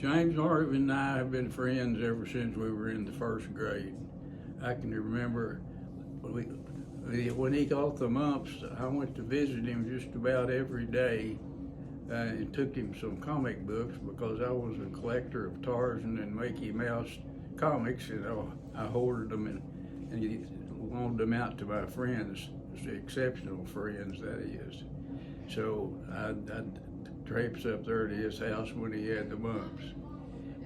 James Marvin and I have been friends ever since we were in the first grade. I can remember when he got the mumps, I went to visit him just about every day and took him some comic books because I was a collector of Tarzan and Mickey Mouse comics, and I hoarded them and loaned them out to my friends, exceptional friends, that is. So I traipsed up there to his house when he had the mumps.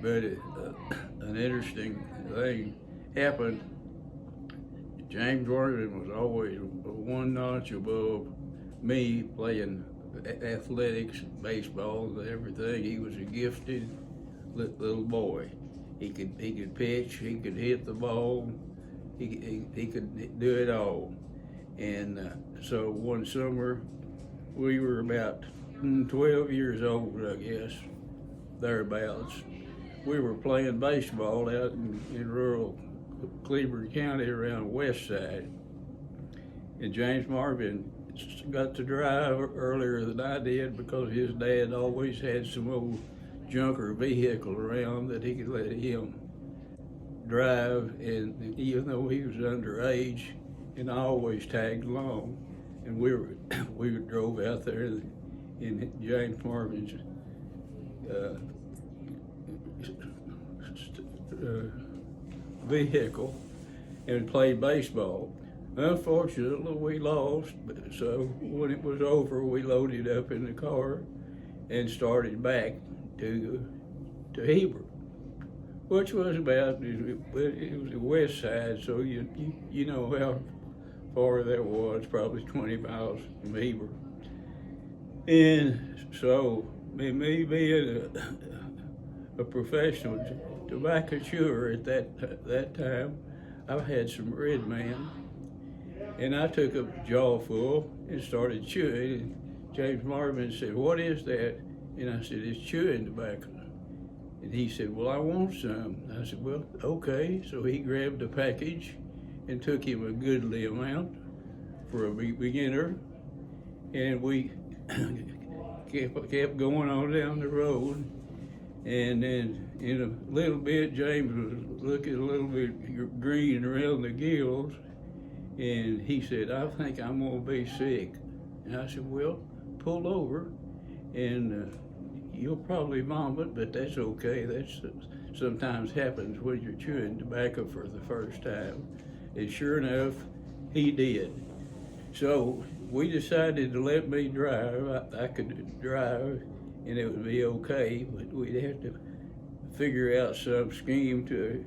But an interesting thing happened. James Marvin was always one notch above me playing athletics, baseball, and everything. He was a gifted little boy. He could pitch, he could hit the ball, he could do it all. And so one summer, we were about 12 years old, I guess, thereabouts. We were playing baseball out in rural Cleburne County around West Side. And James Marvin got to drive earlier than I did because his dad always had some old junker vehicle around that he could let him drive. And even though he was underage, and I always tagged along, and we drove out there in James Marvin's vehicle and played baseball. Unfortunately, we lost, so when it was over, we loaded up in the car and started back to Heber, which was about, it was the west side, so you know how far that was, probably 20 miles from Heber. And so, me being a professional tobacco chewer at that time, I had some Red Man, and I took a jaw full and started chewing. And James Marvin said, "What is that?" And I said, "It's chewing tobacco." And he said, "Well, I want some." I said, "Well, okay." So he grabbed a package and took him a goodly amount for a beginner, and we kept going on down the road. And then in a little bit, James was looking a little bit green around the gills, and he said, "I think I'm gonna be sick." And I said, "Well, pull over, and you'll probably vomit, but that's okay. That's sometimes happens when you're chewing tobacco for the first time." And sure enough, he did. So we decided to let me drive. I could drive, and it would be okay, but we'd have to figure out some scheme to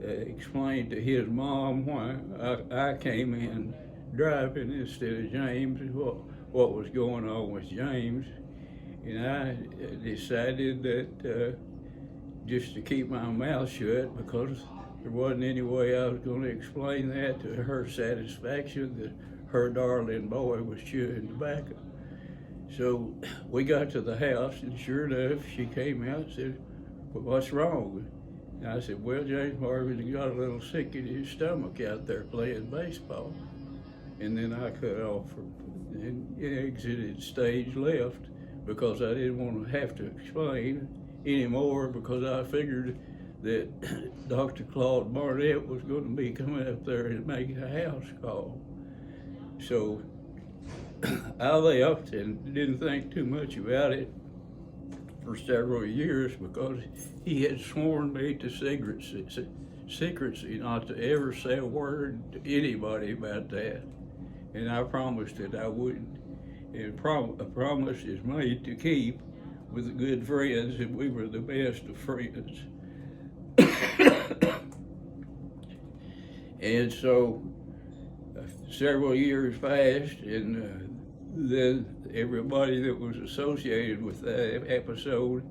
explain to his mom why I came in driving instead of James, and what was going on with James. And I decided that just to keep my mouth shut, because there wasn't any way I was going to explain that to her satisfaction, that her darling boy was chewing tobacco. So we got to the house, and sure enough, she came out and said, "Well, what's wrong?" And I said, "Well, James Marvin got a little sick in his stomach out there playing baseball." And then I cut off and exited stage left because I didn't want to have to explain anymore, because I figured that Dr. Claude Barnett was going to be coming up there and making a house call. So I left and didn't think too much about it for several years, because he had sworn me to secrecy not to ever say a word to anybody about that. And I promised that I wouldn't. And a promise is made to keep with good friends, and we were the best of friends. And so several years passed, and then everybody that was associated with that episode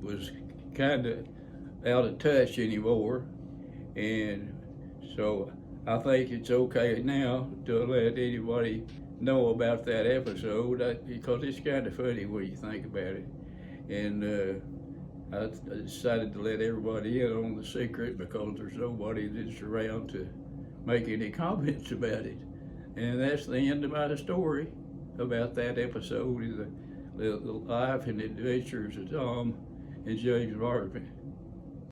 was kind of out of touch anymore. And so I think it's okay now to let anybody know about that episode, because it's kind of funny when you think about it. And I decided to let everybody in on the secret, because there's nobody that's around to make any comments about it. And that's the end of my story about that episode. the life and adventures of Tom and James Marvin.